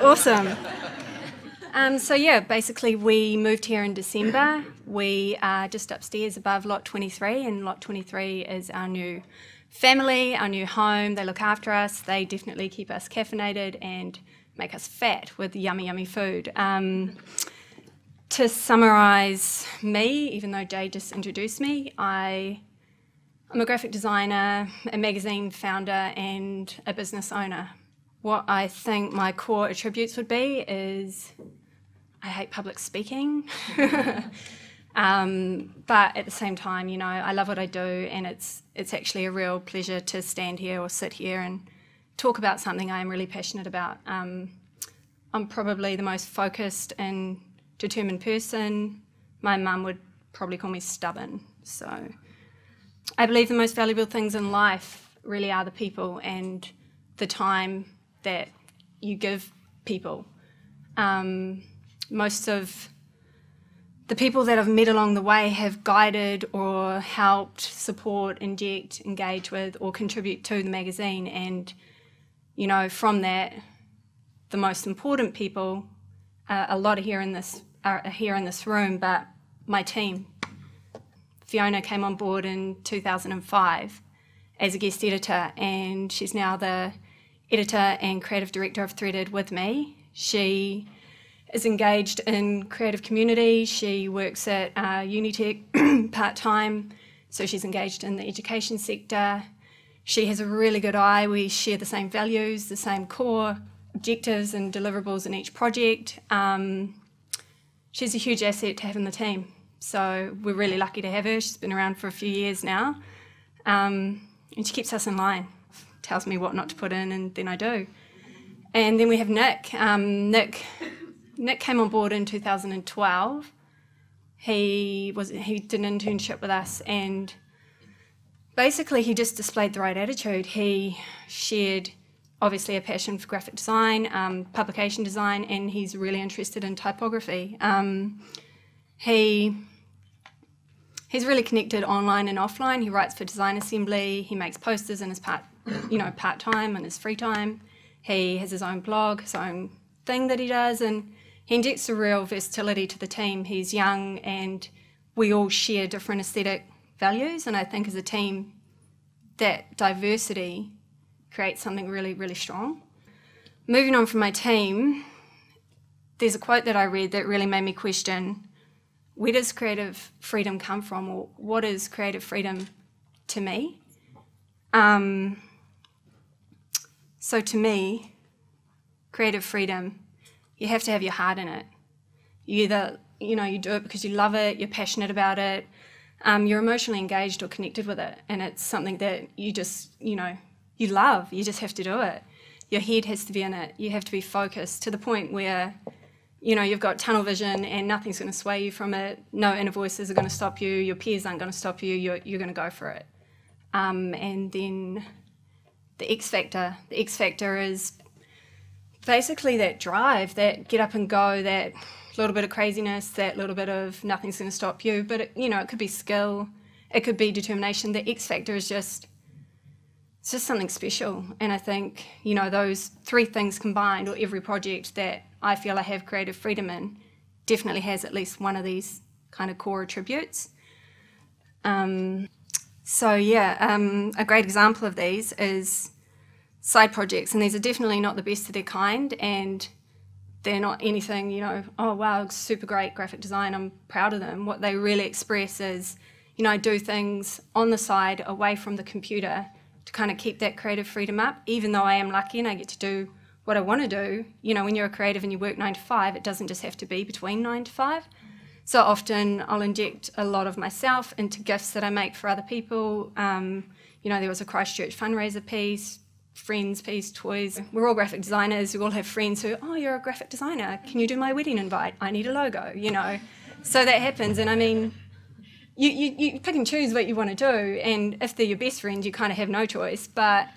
Awesome. So yeah, basically we moved here in December. We are just upstairs above Lot 23, and Lot 23 is our new family, our new home. They look after us. They definitely keep us caffeinated and make us fat with yummy, yummy food. To summarise me, even though Jay just introduced me, I'm a graphic designer, a magazine founder, and a business owner. What I think my core attributes would be is I hate public speaking, but at the same time, you know, I love what I do, and it's actually a real pleasure to stand here or sit here and talk about something I am really passionate about. I'm probably the most focused and determined person. My mum would probably call me stubborn. So I believe the most valuable things in life really are the people and the time that you give people. Most of the people that I've met along the way have guided or helped support, inject, engage with, or contribute to the magazine. And, you know, from that, the most important people, a lot are here in this room, but my team. Fiona came on board in 2005 as a guest editor, and she's now the editor and creative director of Threaded with me. She is engaged in creative community. She works at Unitec part-time, so she's engaged in the education sector. She has a really good eye. We share the same values, the same core objectives and deliverables in each project. She's a huge asset to have in the team, so we're really lucky to have her. She's been around for a few years now, and she keeps us in line. Tells me what not to put in, and then I do. And then we have Nick. Nick came on board in 2012. He did an internship with us, and basically he just displayed the right attitude. He shared obviously a passion for graphic design, publication design, and he's really interested in typography. He's really connected online and offline. He writes for Design Assembly. He makes posters in his part-time and his free time. He has his own blog, his own thing that he does, and he injects a real versatility to the team. He's young, and we all share different aesthetic values, and I think as a team, that diversity creates something really, really strong. Moving on from my team, there's a quote that I read that really made me question, where does creative freedom come from, or what is creative freedom to me? So to me, creative freedom, you have to have your heart in it. You either, you do it because you love it, you're passionate about it, you're emotionally engaged or connected with it, and it's something that you just, you love, you just have to do it. Your head has to be in it, you have to be focused to the point where, you've got tunnel vision and nothing's going to sway you from it, no inner voices are going to stop you, your peers aren't going to stop you, you're going to go for it. And then the X factor is basically that drive, that get up and go, that little bit of craziness, that little bit of nothing's going to stop you, but it could be skill, it could be determination. The X factor is it's just something special, and I think those three things combined, or every project that I feel I have creative freedom in, definitely has at least one of these kind of core attributes. A great example of these is side projects, and these are definitely not the best of their kind, and they're not anything, oh wow, super great graphic design, I'm proud of them. What they really express is, I do things on the side away from the computer to kind of keep that creative freedom up, even though I am lucky and I get to do what I want to do. When you're a creative and you work 9 to 5, it doesn't just have to be between 9 to 5. So often I'll inject a lot of myself into gifts that I make for other people. There was a Christchurch fundraiser piece, friends, peas, toys. We're all graphic designers. We all have friends who, oh, you're a graphic designer. Can you do my wedding invite? I need a logo, you know. So that happens. And I mean, you pick and choose what you want to do. And if they're your best friend, you kind of have no choice. But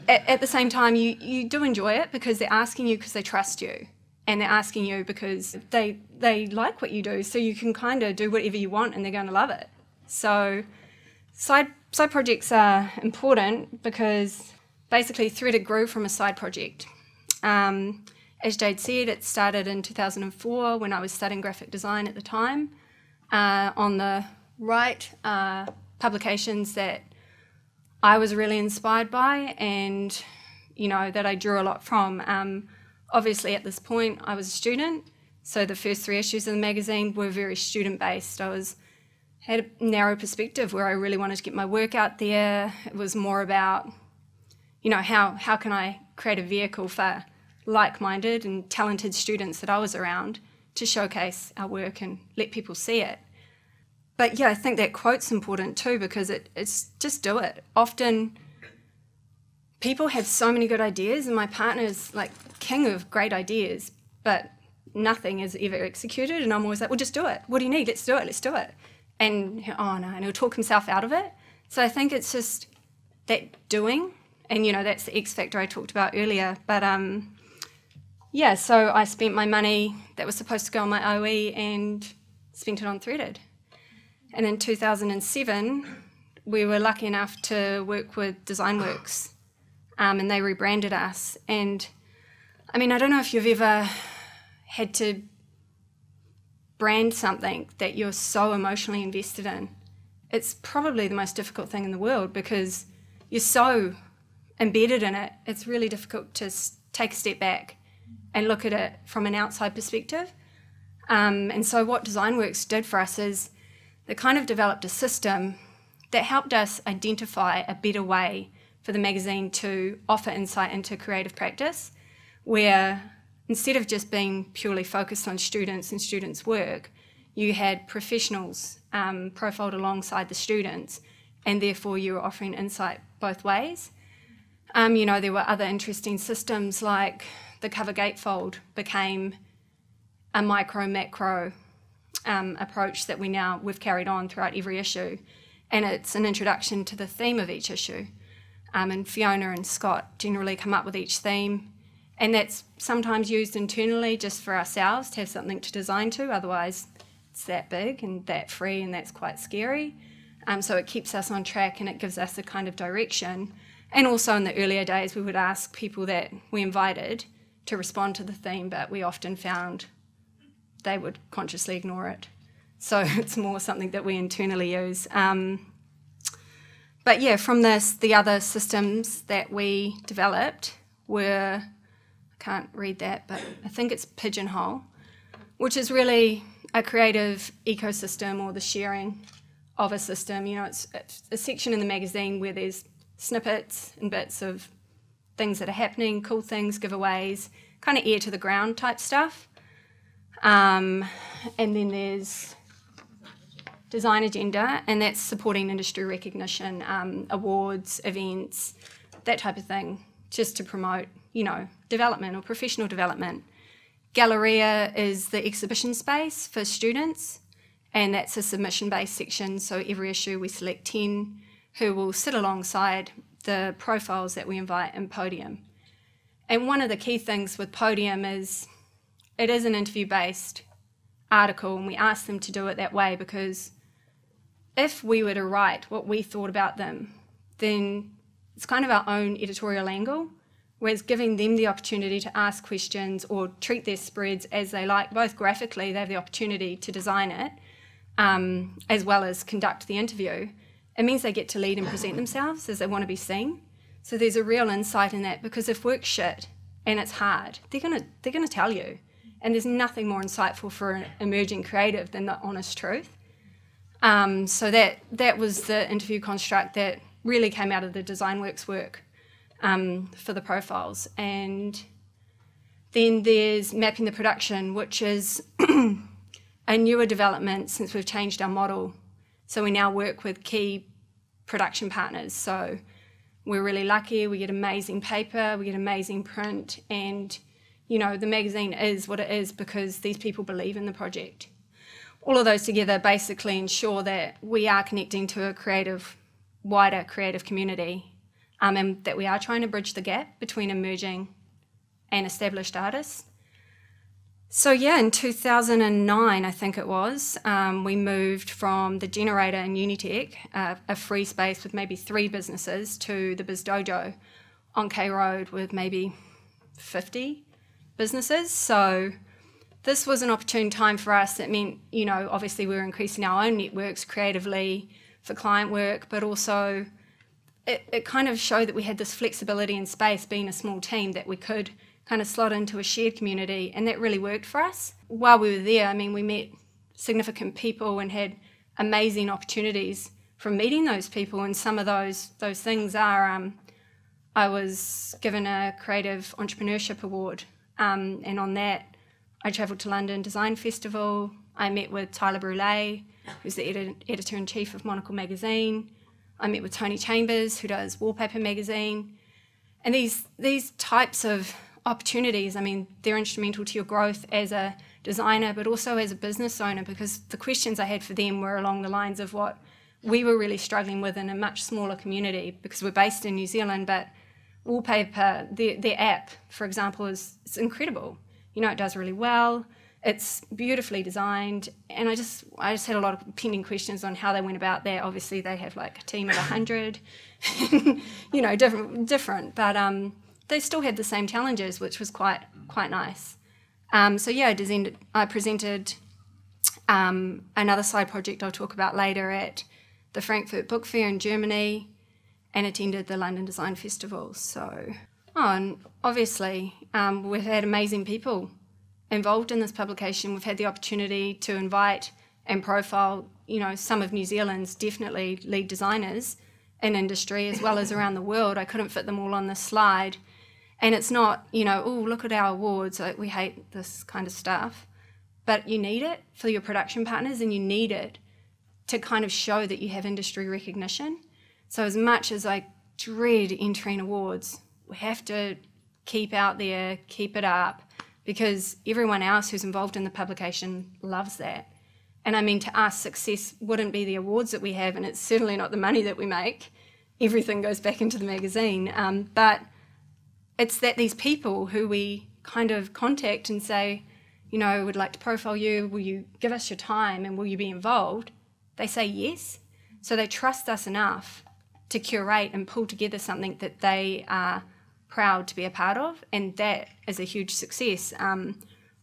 at the same time, you do enjoy it because they're asking you because they trust you. And they're asking you because they like what you do. So you can kind of do whatever you want and they're going to love it. So side projects are important because basically Threaded grew from a side project. As Jade said, it started in 2004 when I was studying graphic design at the time. On the right are publications that I was really inspired by and, you know, that I drew a lot from. Obviously at this point I was a student, so the first 3 issues of the magazine were very student-based. Had a narrow perspective where I really wanted to get my work out there. It was more about, you know, how can I create a vehicle for like-minded and talented students that I was around to showcase our work and let people see it. But yeah, I think that quote's important too because it's just do it. Often people have so many good ideas and my partner's like king of great ideas, but nothing is ever executed and I'm always like, well, just do it. What do you need? Let's do it. And, oh no, and he'll talk himself out of it. So I think it's just that doing, and you know, that's the X factor I talked about earlier. But yeah, so I spent my money that was supposed to go on my OE and spent it on Threaded. And in 2007, we were lucky enough to work with DesignWorks, and they rebranded us. And I mean, I don't know if you've ever had to brand something that you're so emotionally invested in. It's probably the most difficult thing in the world because you're so embedded in it. It's really difficult to take a step back and look at it from an outside perspective. And so what DesignWorks did for us is they kind of developed a system that helped us identify a better way for the magazine to offer insight into creative practice, where instead of just being purely focused on students and students' work, you had professionals profiled alongside the students, and therefore you were offering insight both ways. You know, there were other interesting systems like the cover gatefold became a micro-macro approach that we've carried on throughout every issue, and it's an introduction to the theme of each issue. And Fiona and Scott generally come up with each theme, and that's sometimes used internally just for ourselves to have something to design to, otherwise it's that big and that free and that's quite scary. So it keeps us on track and it gives us a kind of direction. And also in the earlier days we would ask people that we invited to respond to the theme, but we often found they would consciously ignore it. So it's more something that we internally use. But yeah, from this, the other systems that we developed were, I can't read that, but I think it's Pigeonhole, which is really a creative ecosystem or the sharing of a system. You know, it's a section in the magazine where there's snippets and bits of things that are happening, cool things, giveaways, kind of ear to the ground type stuff. And then there's Design Agenda, and that's supporting industry recognition, awards, events, that type of thing, just to promote, you know, development or professional development. Galleria is the exhibition space for students, and that's a submission-based section, so every issue we select 10 who will sit alongside the profiles that we invite in Podium. And one of the key things with Podium is it is an interview-based article, and we ask them to do it that way because if we were to write what we thought about them, then it's kind of our own editorial angle, whereas giving them the opportunity to ask questions or treat their spreads as they like, both graphically, they have the opportunity to design it, as well as conduct the interview. It means they get to lead and present themselves as they want to be seen. So there's a real insight in that, because if work's shit and it's hard, they're gonna tell you. And there's nothing more insightful for an emerging creative than the honest truth. So that was the interview construct that really came out of the DesignWorks work for the profiles. And then there's mapping the production, which is a newer development since we've changed our model. So we now work with key production partners. So we're really lucky. We get amazing paper, we get amazing print, and, you know, the magazine is what it is because these people believe in the project. All of those together basically ensure that we are connecting to a wider creative community, and that we are trying to bridge the gap between emerging and established artists. So yeah, in 2009, I think it was, we moved from the Generator in Unitec, a free space with maybe 3 businesses, to the Biz Dojo on K Road with maybe 50 businesses. So this was an opportune time for us. It meant, you know, obviously we were increasing our own networks creatively for client work, but also it kind of showed that we had this flexibility in space, being a small team, that we could kind of slot into a shared community, and that really worked for us. While we were there, I mean, we met significant people and had amazing opportunities from meeting those people, and some of those things are, I was given a Creative Entrepreneurship Award, and on that I travelled to London Design Festival. I met with Tyler Brûlé, who's the editor-in-chief of Monocle magazine. I met with Tony Chambers, who does Wallpaper magazine. And these types of opportunities, I mean, they're instrumental to your growth as a designer, but also as a business owner, because the questions I had for them were along the lines of what we were really struggling with in a much smaller community, because we're based in New Zealand, but Wallpaper, their app, for example, it's incredible. You know, it does really well. It's beautifully designed, and I just had a lot of pending questions on how they went about that. Obviously, they have like a team of 100, you know, different, but they still had the same challenges, which was quite nice. So yeah, I presented another side project I'll talk about later at the Frankfurt Book Fair in Germany, and attended the London Design Festival. So, and obviously, we've had amazing people involved in this publication. We've had the opportunity to invite and profile, you know, some of New Zealand's definitely lead designers in industry, as well as around the world. I couldn't fit them all on this slide. And it's not, you know, oh, look at our awards, like, we hate this kind of stuff. But you need it for your production partners, and you need it to kind of show that you have industry recognition. So as much as I dread entering awards, we have to keep out there, keep it up, because everyone else who's involved in the publication loves that. And I mean, to us, success wouldn't be the awards that we have, and it's certainly not the money that we make. Everything goes back into the magazine. But it's that these people who we kind of contact and say, you know, we'd like to profile you, will you give us your time and will you be involved? They say yes. So they trust us enough to curate and pull together something that they are proud to be a part of, and that is a huge success.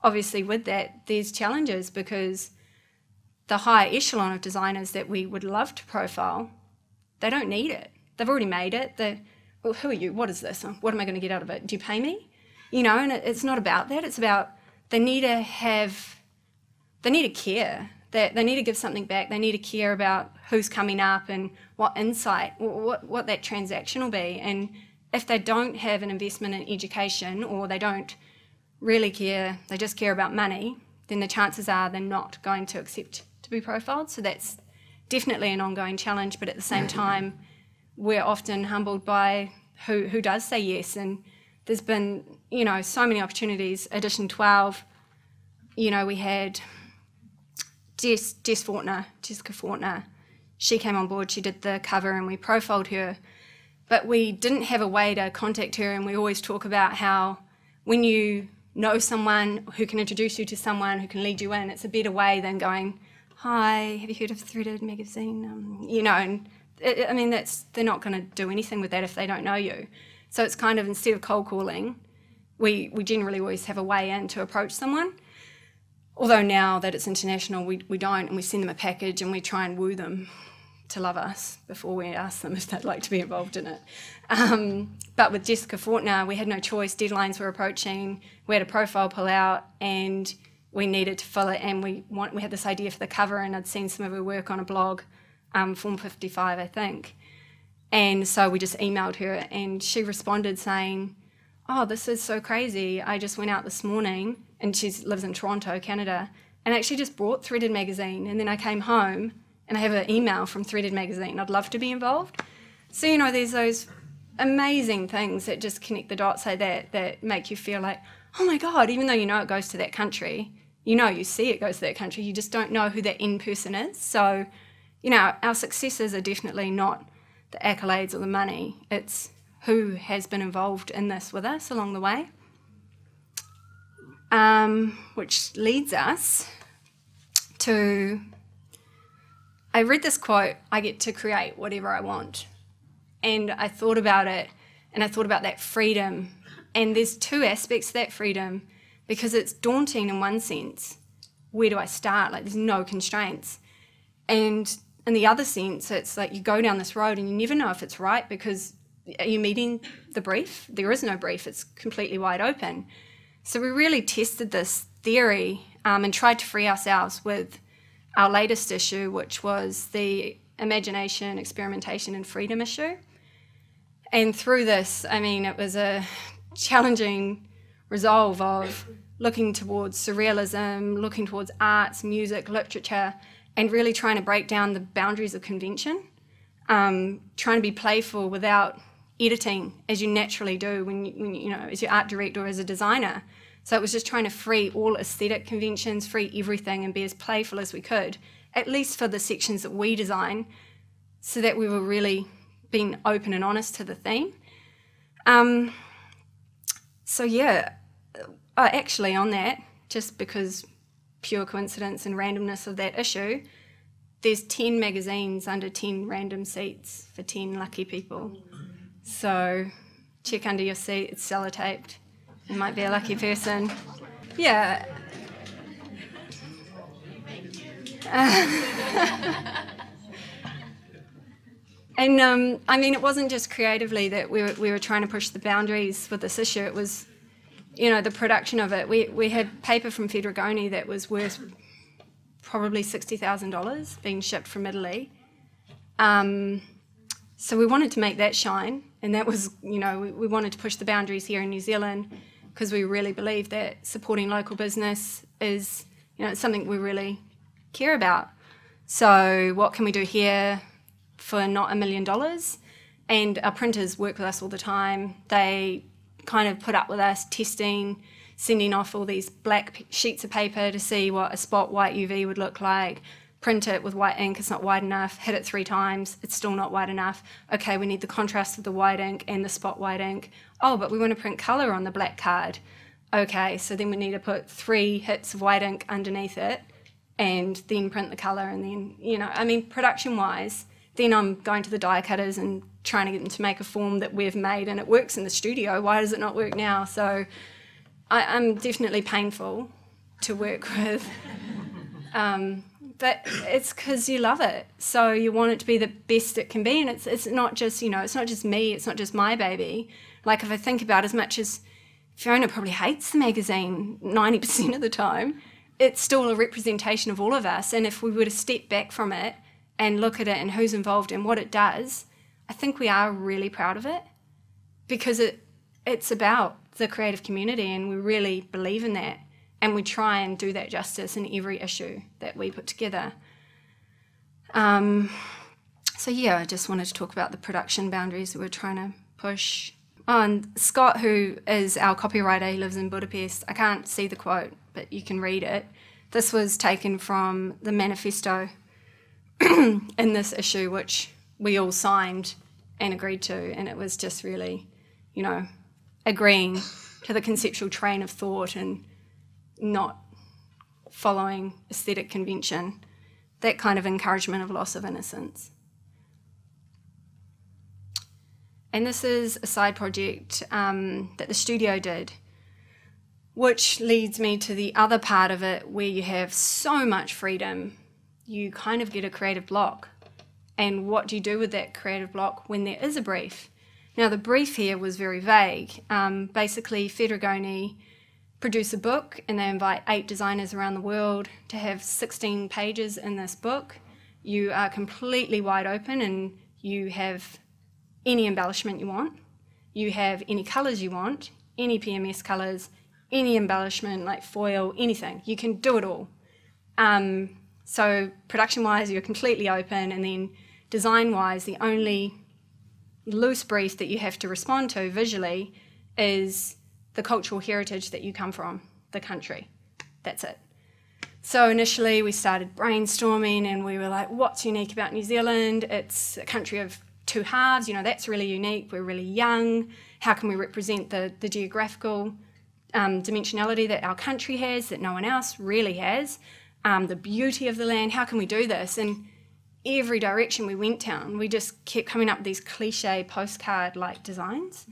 Obviously with that, there's challenges, because the higher echelon of designers that we would love to profile, they don't need it. They've already made it. Well, who are you? What is this? What am I going to get out of it? Do you pay me? You know, and it's not about that. It's about they need to care. They need to give something back. They need to care about who's coming up and what insight, what that transaction will be. And if they don't have an investment in education, or they don't really care, they just care about money, then the chances are they're not going to accept to be profiled. So that's definitely an ongoing challenge, but at the same time, we're often humbled by who does say yes. And there's been, you know, so many opportunities. Edition 12, you know, we had Jessica Fortner. She came on board, she did the cover, and we profiled her. But we didn't have a way to contact her, and we always talk about how when you know someone who can introduce you to someone who can lead you in, it's a better way than going, hi, have you heard of Threaded magazine? You know, and I mean, they're not going to do anything with that if they don't know you. So it's kind of, instead of cold calling, we generally always have a way in to approach someone. Although now that it's international, we don't, and we send them a package and we try and woo them to love us before we ask them if they'd like to be involved in it. But with Jessica Fortner, we had no choice. Deadlines were approaching. We had a profile pull out, and we needed to fill it. And we had this idea for the cover, and I'd seen some of her work on a blog, Form 55, I think. And so we just emailed her, and she responded saying, oh, this is so crazy. I just went out this morning, and she lives in Toronto, Canada, and actually just bought Threaded magazine. And then I came home, and I have an email from Threaded magazine. I'd love to be involved. So, you know, there's those amazing things that just connect the dots like that make you feel like, oh my God, even though you know it goes to that country, you see it goes to that country, you just don't know who that end person is. So, our successes are definitely not the accolades or the money. It's who has been involved in this with us along the way. Which leads us to, I read this quote, I get to create whatever I want. And I thought about it, and I thought about that freedom. And there's two aspects to that freedom, because it's daunting in one sense. Where do I start? Like, there's no constraints. And in the other sense, it's like you go down this road and you never know if it's right, because are you meeting the brief? There is no brief. It's completely wide open. So we really tested this theory and tried to free ourselves with our latest issue, which was the imagination, experimentation, and freedom issue. And through this, it was a challenging resolve of looking towards surrealism, looking towards arts, music, literature, and really trying to break down the boundaries of convention, trying to be playful without editing as you naturally do when you as your art director or as a designer. So it was just trying to free all aesthetic conventions, free everything, and be as playful as we could, at least for the sections that we design, so that we were really being open and honest to the theme. Actually on that, just because pure coincidence and randomness of that issue, there's 10 magazines under 10 random seats for 10 lucky people. So check under your seat, it's sellotaped. You might be a lucky person. Yeah. And it wasn't just creatively that we were trying to push the boundaries with this issue. It was, the production of it. We had paper from Fedrigoni that was worth probably $60,000 being shipped from Italy. So we wanted to make that shine, and that was, we wanted to push the boundaries here in New Zealand, because we really believe that supporting local business is, it's something we really care about. So what can we do here for not $1 million? And our printers work with us all the time. They kind of put up with us testing, sending off all these black sheets of paper to see what a spot white UV would look like, print it with white ink, it's not wide enough, hit it 3 times, it's still not wide enough. Okay, we need the contrast of the white ink and the spot white ink. Oh, but we want to print colour on the black card. Okay, so then we need to put 3 hits of white ink underneath it and then print the colour, and then, production-wise, then I'm going to the die cutters and trying to get them to make a form that we've made, and it works in the studio. Why does it not work now? So I'm definitely painful to work with. But it's because you love it. So you want it to be the best it can be. And it's not just, it's not just me, it's not just my baby. Like, if I think about, as much as Fiona probably hates the magazine 90% of the time, it's still a representation of all of us. And if we were to step back from it and look at it and who's involved and what it does, I think we are really proud of it, because it's about the creative community, and we really believe in that. And we try and do that justice in every issue that we put together. I just wanted to talk about the production boundaries that we're trying to push. Oh, and Scott, who is our copywriter, he lives in Budapest. I can't see the quote, but you can read it. This was taken from the manifesto in this issue, which we all signed and agreed to, and it was just really, agreeing to the conceptual train of thought and not following aesthetic convention, that kind of encouragement of loss of innocence. And this is a side project that the studio did, which leads me to the other part of it, where you have so much freedom, you kind of get a creative block. And what do you do with that creative block when there is a brief? Now, the brief here was very vague. Basically, Fedrigoni produce a book, and they invite 8 designers around the world to have 16 pages in this book. You are completely wide open, and you have any embellishment you want. You have any colours you want, any PMS colours, any embellishment like foil, anything. You can do it all. So production-wise, you're completely open, and then design-wise, the only loose brief that you have to respond to visually is the cultural heritage that you come from, the country. That's it. So initially we started brainstorming and we were like, what's unique about New Zealand? It's a country of two halves, that's really unique. We're really young. How can we represent the geographical dimensionality that our country has, that no one else really has? The beauty of the land, how can we do this? And every direction we went down, we just kept coming up with these cliche postcard-like designs.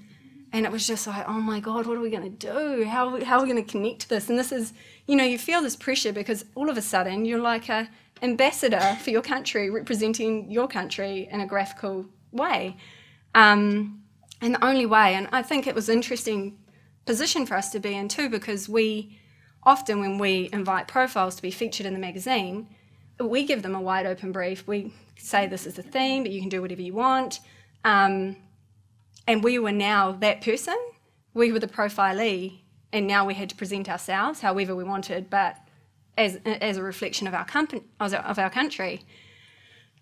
And it was just like, oh my God, what are we going to do? How are we going to connect to this? And this is, you feel this pressure because all of a sudden you're like an ambassador for your country, representing your country in a graphical way. And the only way, and I think it was an interesting position for us to be in too, because we often, when we invite profiles to be featured in the magazine, we give them a wide open brief. We say this is the theme, but you can do whatever you want. And we were now that person. We were the profilee, and now we had to present ourselves however we wanted, but as a reflection of our country.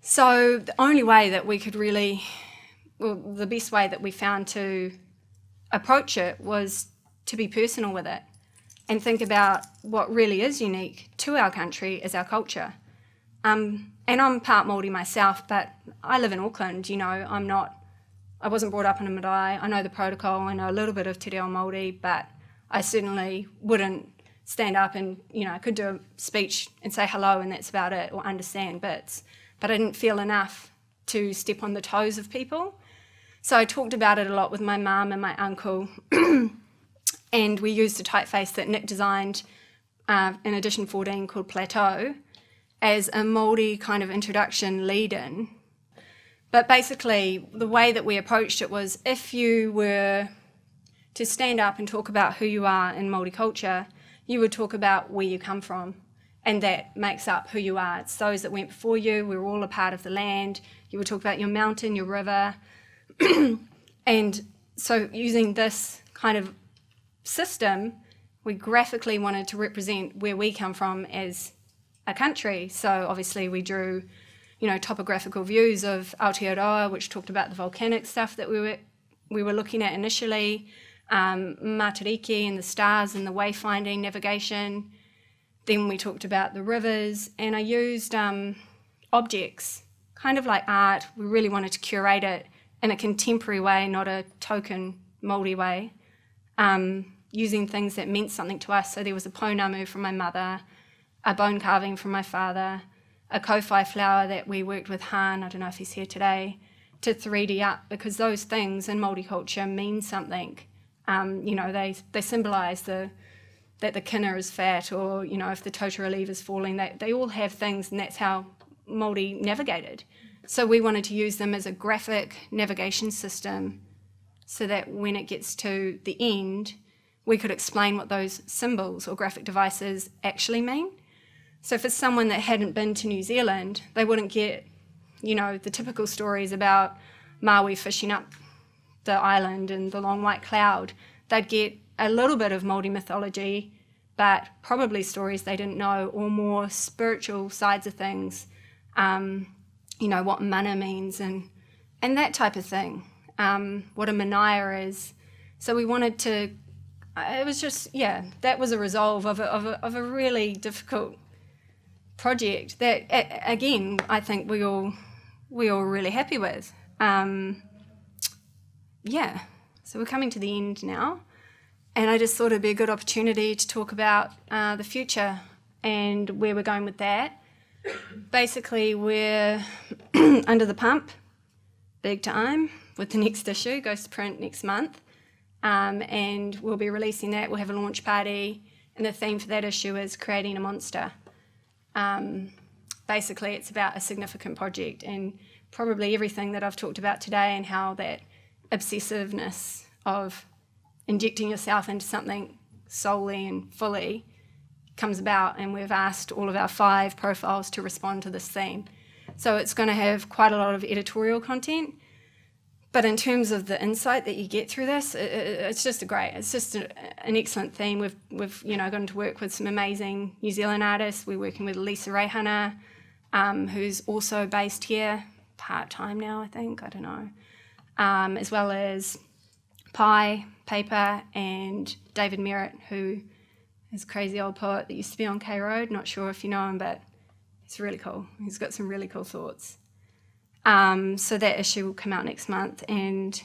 So the only way that we could really, the best way that we found to approach it was to be personal with it and think about what really is unique to our country as our culture. And I'm part Māori myself, but I live in Auckland, I wasn't brought up in a marae. I know the protocol, I know a little bit of te reo Māori, but I certainly wouldn't stand up and, I could do a speech and say hello and that's about it, or understand bits. But I didn't feel enough to step on the toes of people. So I talked about it a lot with my mum and my uncle, and we used a typeface that Nick designed in edition 14 called Plateau as a Māori kind of introduction lead-in. But basically, the way that we approached it was, if you were to stand up and talk about who you are in Māori culture, you would talk about where you come from, and that makes up who you are. It's those that went before you. We're all a part of the land. You would talk about your mountain, your river. And so using this kind of system, we graphically wanted to represent where we come from as a country. So obviously we drew topographical views of Aotearoa, which talked about the volcanic stuff that we were looking at initially, Matariki and the stars and the wayfinding navigation. Then we talked about the rivers, and I used objects, kind of like art. We really wanted to curate it in a contemporary way, not a token Māori way, using things that meant something to us. So there was a pounamu from my mother, a bone carving from my father, a kowhai flower that we worked with Han, I don't know if he's here today, to 3D up, because those things in Māori culture mean something. They symbolise that the kina is fat, or, if the totara leaf is falling, they all have things, and that's how Māori navigated. So we wanted to use them as a graphic navigation system so that when it gets to the end, we could explain what those symbols or graphic devices actually mean. So for someone that hadn't been to New Zealand, they wouldn't get, the typical stories about Maui fishing up the island and the long white cloud. They'd get a little bit of Māori mythology, but probably stories they didn't know, or more spiritual sides of things, what mana means and that type of thing, what a manaya is. So we wanted to, it was just, that was a resolve of a really difficult project that, again, I think we all were really happy with. So we're coming to the end now, and I just thought it'd be a good opportunity to talk about the future and where we're going with that. Basically, we're under the pump, big time, with the next issue, goes to print next month, and we'll be releasing that. We'll have a launch party, and the theme for that issue is creating a monster. Basically, it's about a significant project, and probably everything that I've talked about today, and how that obsessiveness of injecting yourself into something solely and fully comes about. And we've asked all of our 5 profiles to respond to this theme. So it's going to have quite a lot of editorial content, but in terms of the insight that you get through this, it's just an excellent theme. We've gotten to work with some amazing New Zealand artists. We're working with Lisa Reihana, who's also based here, part-time now, I think, I don't know. as well as Pie Paper and David Merritt, who is a crazy old poet that used to be on K Road. Not sure if you know him, but he's really cool. He's got some really cool thoughts. So that issue will come out next month. And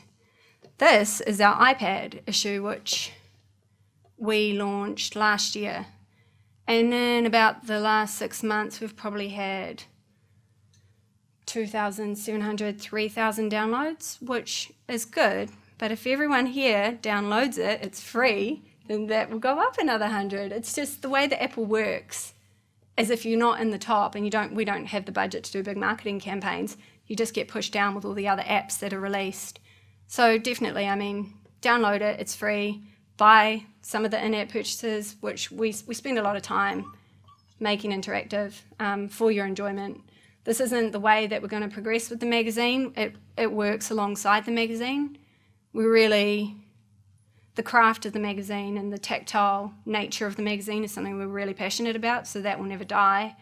this is our iPad issue, which we launched last year. And in about the last 6 months, we've probably had 2,700, 3,000 downloads, which is good. But if everyone here downloads it, it's free, then that will go up another 100. It's just the way that Apple works. As if you're not in the top and we don't have the budget to do big marketing campaigns, you just get pushed down with all the other apps that are released. So definitely, I mean, download it, it's free. Buy some of the in-app purchases, which we spend a lot of time making interactive for your enjoyment. This isn't the way that we're going to progress with the magazine. It works alongside the magazine. The craft of the magazine and the tactile nature of the magazine is something we're really passionate about, so that will never die.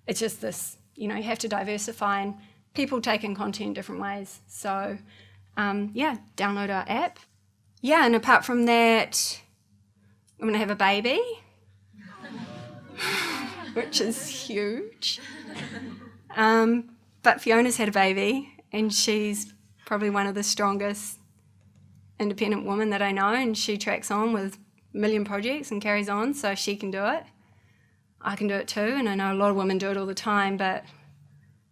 It's just this, you have to diversify, and people take in content different ways. So, download our app. Yeah, and apart from that, I'm going to have a baby, which is huge. But Fiona's had a baby, and she's probably one of the strongest independent women that I know, and she tracks on with a million projects and carries on, so she can do it. I can do it too, and I know a lot of women do it all the time, but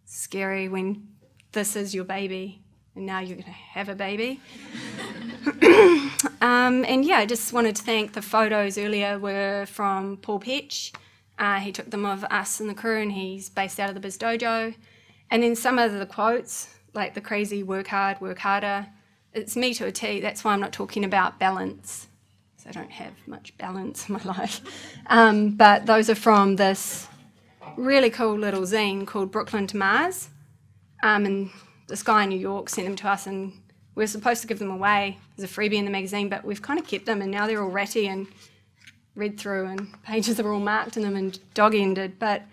it's scary when this is your baby and now you're going to have a baby. I just wanted to thank the photos earlier were from Paul Petch. He took them of us and the crew, and he's based out of the Biz Dojo. And then some of the quotes, like the crazy work hard, work harder, it's me to a T. That's why I'm not talking about balance, because I don't have much balance in my life. But those are from this really cool little zine called Brooklyn to Mars. And this guy in New York sent them to us, and we were supposed to give them away as a freebie in the magazine, but we've kind of kept them, and now they're all ratty and read through, and pages are all marked in them and dog-ended. But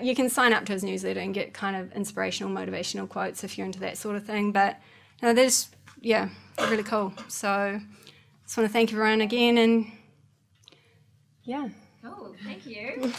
you can sign up to his newsletter and get kind of inspirational, motivational quotes if you're into that sort of thing. But they're really cool. So I just want to thank everyone again, and Cool, thank you.